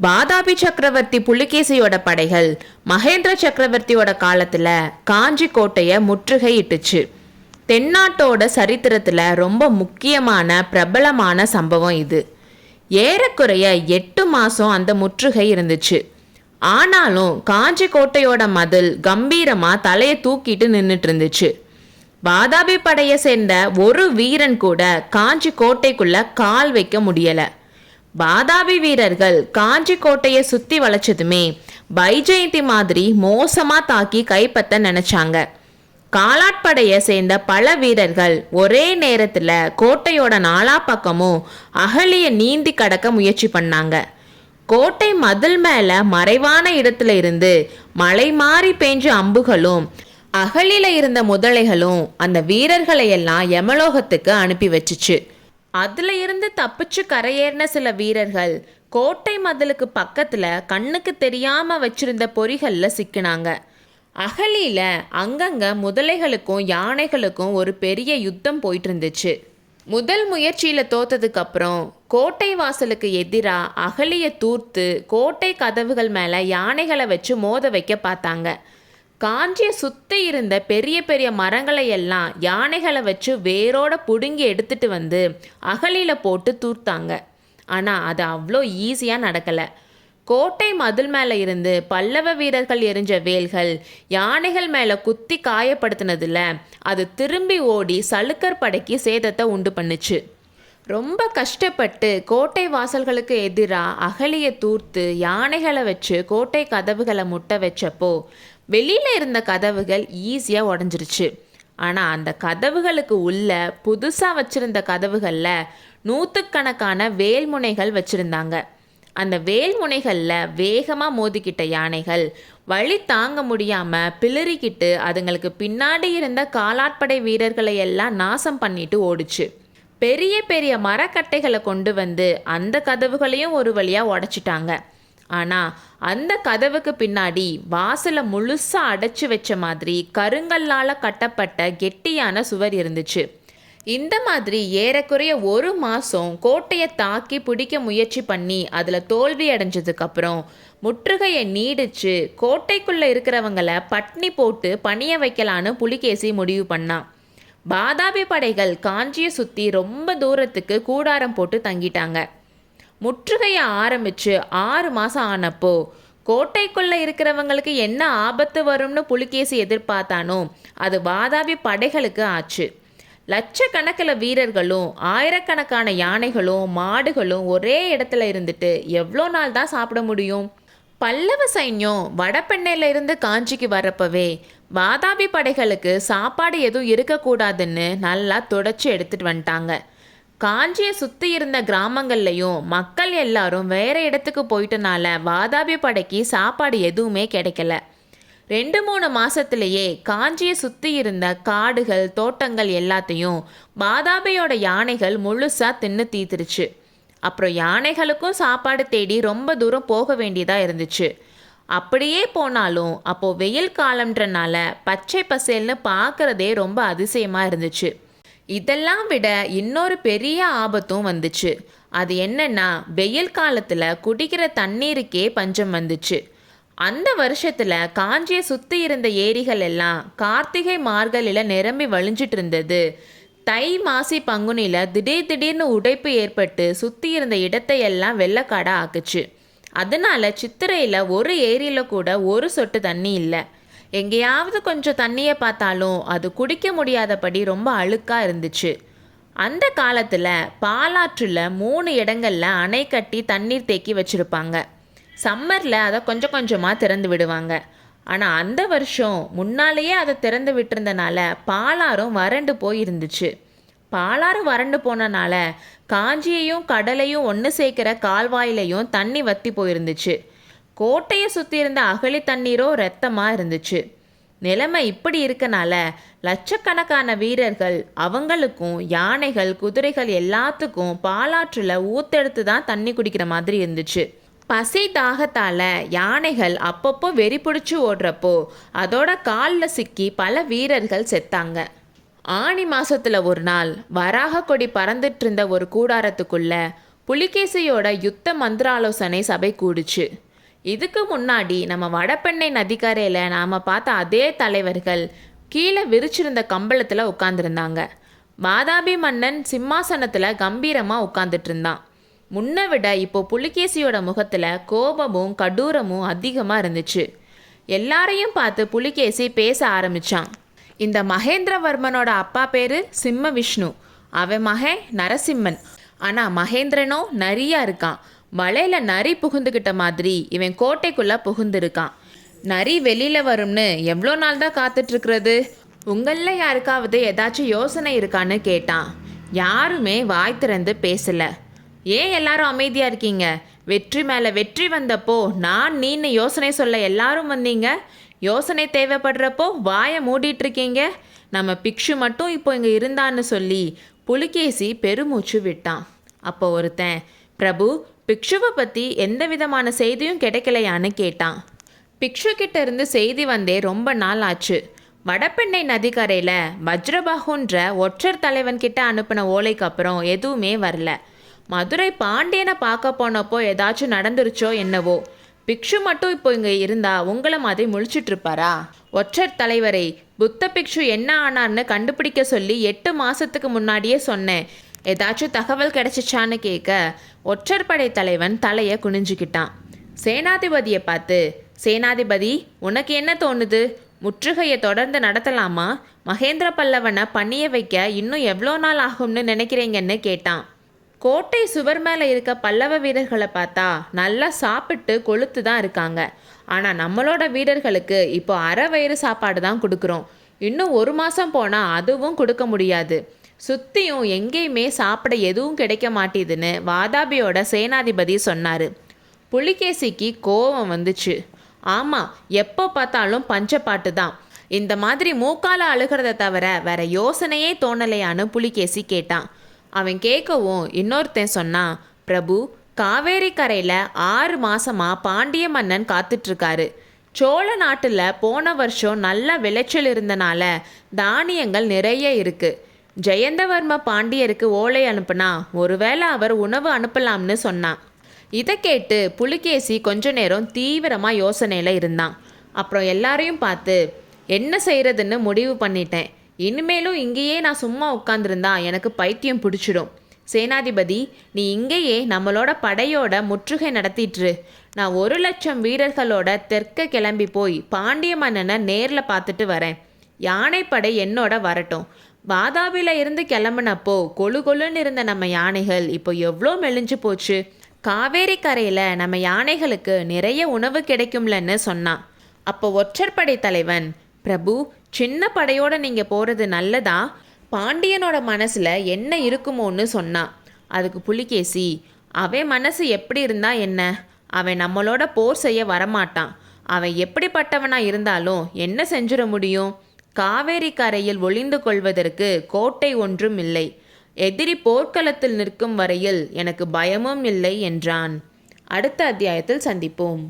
வாதாபி சக்கரவர்த்தி புலிகேசியோட படைகள் மகேந்திர சக்கரவர்த்தியோட காலத்துல காஞ்சி கோட்டையை முற்றுகையிட்டுச்சு. தென்னாட்டோட சரித்திரத்துல ரொம்ப முக்கியமான பிரபலமான சம்பவம் இது. ஏறக்குறைய 8 மாசம் அந்த முற்றுகை இருந்துச்சு. ஆனாலும் காஞ்சி கோட்டையோட மதில் கம்பீரமா தலையை தூக்கிட்டு நின்றுட்டு இருந்துச்சு. வாதாபி படையை சேர்ந்த ஒரு வீரன் கூட காஞ்சி கோட்டைக்குள்ள கால் வைக்க முடியல. வாதாபி வீரர்கள் காஞ்சி கோட்டையை சுத்தி வளைச்சதுமே வைஜெயந்தி மாதிரி மோசமா தாக்கி கைப்பற்ற நினைச்சாங்க. காலாட்படையை சேர்ந்த பல வீரர்கள் ஒரே நேரத்துல கோட்டையோட நாலா பக்கமும் அகழிய நீந்தி கடக்க முயற்சி பண்ணாங்க. கோட்டை மதில் மேல மறைவான இடத்துல இருந்து மலை மாறி பெஞ்ச அம்புகளும் அகழில இருந்த முதலைகளும் அந்த வீரர்களை எல்லாம் யமலோகத்துக்கு அனுப்பி வச்சுச்சு. அதுல இருந்து தப்பிச்சு கரையேறின சில வீரர்கள் கோட்டை மதிலுக்கு பக்கத்துல கண்ணுக்கு தெரியாம வச்சிருந்த பொறிகள்ல சிக்கினாங்க. அகழியில அங்கங்க முதலைகளுக்கும் யானைகளுக்கும் ஒரு பெரிய யுத்தம் போயிட்டு இருந்துச்சு. முதல் முயற்சியில தோத்ததுக்கு அப்புறம் கோட்டை வாசலுக்கு எதிரா அகழிய தூர்த்து கோட்டை கதவுகள் மேல யானைகளை வச்சு மோத வைக்க பார்த்தாங்க. காஞ்சியை சுற்றி இருந்த பெரிய பெரிய மரங்களை எல்லாம் யானைகளை வச்சு வேரோட பிடுங்கி எடுத்துட்டு வந்து அகழியில் போட்டு தூர்த்தாங்க. ஆனால் அது அவ்வளோ ஈஸியாக நடக்கலை. கோட்டை மதில் மேலே இருந்து பல்லவ வீரர்கள் எரிஞ்ச வேல்கள் யானைகள் மேலே குத்தி காயப்படுத்தினதில் அது திரும்பி ஓடி சலுக்கர் படைக்கு சேதத்தை உண்டு பண்ணுச்சு. ரொம்ப கஷ்டப்பட்டு கோட்டை வாசல்களுக்கு எதிராக அகழியை தூர்த்து யானைகளை வச்சு கோட்டை கதவுகளை முட்ட வச்சப்போ வெளியில் இருந்த கதவுகள் ஈஸியாக உடஞ்சிருச்சு. ஆனால் அந்த கதவுகளுக்கு உள்ள புதுசாக வச்சுருந்த கதவுகளில் நூற்றுக்கணக்கான வேல்முனைகள் வச்சுருந்தாங்க. அந்த வேல்முனைகளில் வேகமாக மோதிக்கிட்ட யானைகள் வழி தாங்க முடியாமல் பிளிறிக்கிட்டு அதுங்களுக்கு பின்னாடி இருந்த காலாட்படை வீரர்களை எல்லாம் நாசம் பண்ணிட்டு ஓடிச்சு. பெரிய பெரிய மரக்கட்டைகளை கொண்டு வந்து அந்த கதவுகளையும் ஒரு வழியாக உடைச்சிட்டாங்க. ஆனால் அந்த கதவுக்கு பின்னாடி வாசலை முழுசாக அடைச்சி வச்ச மாதிரி கருங்கல்லால் கட்டப்பட்ட கெட்டியான சுவர் இருந்துச்சு. இந்த மாதிரி ஏறக்குறைய 1 மாதம் கோட்டையை தாக்கி பிடிக்க முயற்சி பண்ணி அதில் தோல்வி அடைஞ்சதுக்கப்புறம் முற்றுகையை நீடிச்சு கோட்டைக்குள்ளே இருக்கிறவங்களை பட்னி போட்டு பணிய வைக்கலான்னு புலிகேசி முடிவு பண்ணான். வாதாபி படைகள் காஞ்சியை சுற்றி ரொம்ப தூரத்துக்கு கூடாரம் போட்டு தங்கிட்டாங்க. முற்றுகையை ஆரம்பித்து 6 மாதம் ஆனப்போ கோட்டைக்குள்ளே இருக்கிறவங்களுக்கு என்ன ஆபத்து வரும்னு புலிகேசி எதிர்பார்த்தானோ அது வாதாபி படைகளுக்கு ஆச்சு. லட்சக்கணக்கில் வீரர்களும் ஆயிரக்கணக்கான யானைகளும் மாடுகளும் ஒரே இடத்துல இருந்துட்டு எவ்வளோ நாள் தான் சாப்பிட முடியும்? பல்லவ சைன்யம் வடபெண்ணையில இருந்து காஞ்சிக்கு வரப்பவே வாதாபி படைகளுக்கு சாப்பாடு எதுவும் இருக்கக்கூடாதுன்னு நல்லா தொடச்சி எடுத்துட்டு வந்துட்டாங்க. காஞ்சியை சுற்றி இருந்த கிராமங்கள்லையும் மக்கள் எல்லாரும் வேற இடத்துக்கு போயிட்டனால வாதாபி படைக்கு சாப்பாடு எதுவுமே கிடைக்கல. 2-3 மாசத்திலேயே காஞ்சியை சுற்றி இருந்த காடுகள் தோட்டங்கள் எல்லாத்தையும் வாதாபியோட யானைகள் முழுசா தின்னு தீத்துருச்சு. அப்புறம் யானைகளுக்கும் சாப்பாடு தேடி ரொம்ப தூரம் போக வேண்டியதாக இருந்துச்சு. அப்படியே போனாலும் அப்போது வெயில் காலம்ன்றனால பச்சை பசேல்னு பார்க்குறதே ரொம்ப அதிசயமாக இருந்துச்சு. இதெல்லாம் விட இன்னொரு பெரிய ஆபத்தும் வந்துச்சு. அது என்னன்னா வெயில் காலத்தில் குடிக்கிற தண்ணீருக்கே பஞ்சம் வந்துச்சு. அந்த வருஷத்தில் காஞ்சியை சுற்றி இருந்த ஏரிகள் எல்லாம் கார்த்திகை மார்கழியில் நிரம்பி வழிஞ்சிட்டு இருந்தது. தை மாசி பங்குனியில் திடீர்னு உடைப்பு ஏற்பட்டு சுற்றி இருந்த இடத்தை எல்லாம் வெள்ளக்காடாக ஆக்குச்சு. அதனால சித்திரையில் ஒரு ஏரியில் கூட ஒரு சொட்டு தண்ணி இல்லை. எங்கேயாவது கொஞ்சம் தண்ணியை பார்த்தாலும் அது குடிக்க முடியாதபடி ரொம்ப அழுக்காக இருந்துச்சு. அந்த காலத்தில் பாலாற்றில் 3 இடங்களில் அணை கட்டி தண்ணீர் தேக்கி வச்சுருப்பாங்க. சம்மரில் அதை கொஞ்சம் கொஞ்சமாக திறந்து விடுவாங்க. ஆனால் அந்த வருஷம் முன்னாலேயே அதை திறந்து விட்டுருந்தனால பாலாறும் வறண்டு போய் இருந்துச்சு. பாலாறு வறண்டு போனனால காஞ்சியையும் கடலையும் ஒன்று சேர்க்கிற கால்வாயிலையும் தண்ணி வற்றி போயிருந்துச்சு. கோட்டையை சுற்றி இருந்த அகழி தண்ணீரோ ரத்தமாக இருந்துச்சு. நிலைமை இப்படி இருக்கனால லட்சக்கணக்கான வீரர்கள் அவங்களுக்கும் யானைகள் குதிரைகள் எல்லாத்துக்கும் பாலாற்றில் ஊத்தெடுத்து தான் தண்ணி குடிக்கிற மாதிரி இருந்துச்சு. பசி தாகத்தால் யானைகள் அப்பப்போ வெறி பிடிச்சி ஓடுறப்போ அதோட காலில் சிக்கி பல வீரர்கள் செத்தாங்க. ஆனி மாசத்துல ஒரு நாள் வராக கொடி பறந்துட்டு இருந்த ஒரு கூடாரத்துக்குள்ள புலிகேசியோட யுத்த மந்திராலோசனை சபை கூடுச்சு. இதுக்கு முன்னாடி நம்ம வடபெண்ணை நதிக்கரையில் நாம் பார்த்த அதே தலைவர்கள் கீழே விரிச்சிருந்த கம்பளத்தில் உட்காந்துருந்தாங்க. வாதாபி மன்னன் சிம்மாசனத்தில் கம்பீரமாக உட்காந்துட்டு இருந்தான். முன்னை விட இப்போ புலிகேசியோட முகத்தில் கோபமும் கடூரமும் அதிகமாக இருந்துச்சு. எல்லாரையும் பார்த்து புலிகேசி பேச ஆரம்பித்தான். இந்த மகேந்திரவர்மனோட அப்பா பேர் சிம்ம விஷ்ணு, அவன் மகன் நரசிம்மன். ஆனால் மகேந்திரனோ நரியா இருக்கான். வலையில் நரி புகுந்துக்கிட்ட மாதிரி இவன் கோட்டைக்குள்ளே புகுந்துருக்கான். நரி வெளியில் வரும்னு எவ்வளோ நாள் தான் காத்துட்ருக்கிறது? உங்களில் யாருக்காவது ஏதாச்சும் யோசனை இருக்கான்னு கேட்டான். யாருமே வாய் திறந்து பேசலை. ஏன் எல்லாரும் அமைதியாக இருக்கீங்க? வெற்றி மேலே வெற்றி வந்தப்போ நீன்னு யோசனை சொல்ல எல்லாரும் வந்தீங்க. யோசனை தேவைப்படுறப்போ வாயை மூடிட்டுருக்கீங்க. நம்ம பிக்ஷு மட்டும் இப்போ இங்கே இருந்தான்னு சொல்லி புலிகேசி பெருமூச்சு விட்டான். அப்போ ஒருத்தன், பிரபு, பிக்ஷுவை பற்றி எந்த விதமான செய்தியும் கிடைக்கலையான்னு கேட்டான். பிக்ஷு கிட்ட இருந்து செய்தி வந்தே ரொம்ப நாள் ஆச்சு. வடபெண்ணை நதிக்கரையில் வஜ்ரபாகுன்ற ஒற்றர் தலைவன்கிட்ட அனுப்பின ஓலைக்கு அப்புறம் எதுவுமே வரல. மதுரை பாண்டியனை பார்க்க போனப்போ ஏதாச்சும் நடந்துருச்சோ என்னவோ. பிக்ஷு மட்டும் இப்போ இங்கே இருந்தா உங்களை மாதிரி முழிச்சிட்ருப்பாரா? ஒற்றர் தலைவரை, புத்த பிக்ஷு என்ன ஆனார்னு கண்டுபிடிக்க சொல்லி 8 மாதத்துக்கு முன்னாடியே சொன்னேன். ஏதாச்சும் தகவல் கிடைச்சிச்சான்னு கேட்க ஒற்றர் படை தலைவன் தலையை குனிஞ்சுக்கிட்டான். சேனாதிபதியை பார்த்து, சேனாதிபதி, உனக்கு என்ன தோணுது? முற்றுகையை தொடர்ந்து நடத்தலாமா? மகேந்திர பல்லவனை பணிய வைக்க இன்னும் எவ்வளோ நாள் ஆகும்னு நினைக்கிறீங்கன்னு கேட்டான். கோட்டை சுவர் மேலே இருக்க பல்லவ வீரர்களை பார்த்தா நல்லா சாப்பிட்டு கொளுத்து தான் இருக்காங்க. ஆனால் நம்மளோட வீரர்களுக்கு இப்போ அரை வயிறு சாப்பாடு தான் கொடுக்குறோம். இன்னும் 1 மாதம் போனால் அதுவும் கொடுக்க முடியாது. சுற்றியும் எங்கேயுமே சாப்பிட எதுவும் கிடைக்க மாட்டேதுன்னு வாதாபியோட சேனாதிபதி சொன்னார். புலிகேசிக்கு கோபம் வந்துச்சு. ஆமாம், எப்போ பார்த்தாலும் பஞ்சப்பாட்டு தான். இந்த மாதிரி மூக்கால அழுகிறத தவிர வேற யோசனையே தோணலையான்னு புலிகேசி கேட்டான். அவன் கேட்கவும் இன்னொருத்தன் சொன்னான், பிரபு, காவேரி கரையில் 6 மாதமாக பாண்டிய மன்னன் காத்துட்ருக்காரு. சோழ நாட்டில் போன வருஷம் நல்ல விளைச்சல் இருந்தனால தானியங்கள் நிறைய இருக்குது. ஜெயந்தவர்ம பாண்டியருக்கு ஓலை அனுப்புனா ஒருவேளை அவர் உணவு அனுப்பலாம்னு சொன்னான். இதை கேட்டு புலிகேசி கொஞ்ச நேரம் தீவிரமாக யோசனையில் இருந்தான். அப்புறம் எல்லாரையும் பார்த்து, என்ன செய்கிறதுன்னு முடிவு பண்ணிட்டேன். இனிமேலும் இங்கேயே நான் சும்மா உட்காந்துருந்தா எனக்கு பைத்தியம் பிடிச்சிடும். சேனாதிபதி, நீ இங்கேயே நம்மளோட படையோட முற்றுகை நடத்திட்டுரு. நான் 1,00,000 வீரர்களோட தெற்க கிளம்பி போய் பாண்டிய மன்னனை நேரில் பார்த்துட்டு வரேன். யானைப்படை என்னோட வரட்டும். வாதாபியில் இருந்து கிளம்புனப்போ கொழு கொழுன்னு இருந்த நம்ம யானைகள் இப்போ எவ்வளோ மெலிஞ்சு போச்சு. காவேரி கரையில் நம்ம யானைகளுக்கு நிறைய உணவு கிடைக்கும்லன்னு சொன்னான். அப்போ ஒற்றற்படை தலைவன், பிரபு, சின்ன படையோடு நீங்கள் போகிறது நல்லதா? பாண்டியனோட மனசில் என்ன இருக்குமோன்னு சொன்னான். அதுக்கு புலிகேசி, அவன் மனசு எப்படி இருந்தா என்ன? அவன் நம்மளோட போர் செய்ய வரமாட்டான். அவன் எப்படிப்பட்டவனாக இருந்தாலும் என்ன செஞ்சிட முடியும்? காவேரி கரையில் ஒளிந்து கொள்வதற்கு கோட்டை ஒன்றும் இல்லை. எதிரி போர்க்களத்தில் நிற்கும் வரையில் எனக்கு பயமும் இல்லை என்றான். அடுத்த அத்தியாயத்தில் சந்திப்போம்.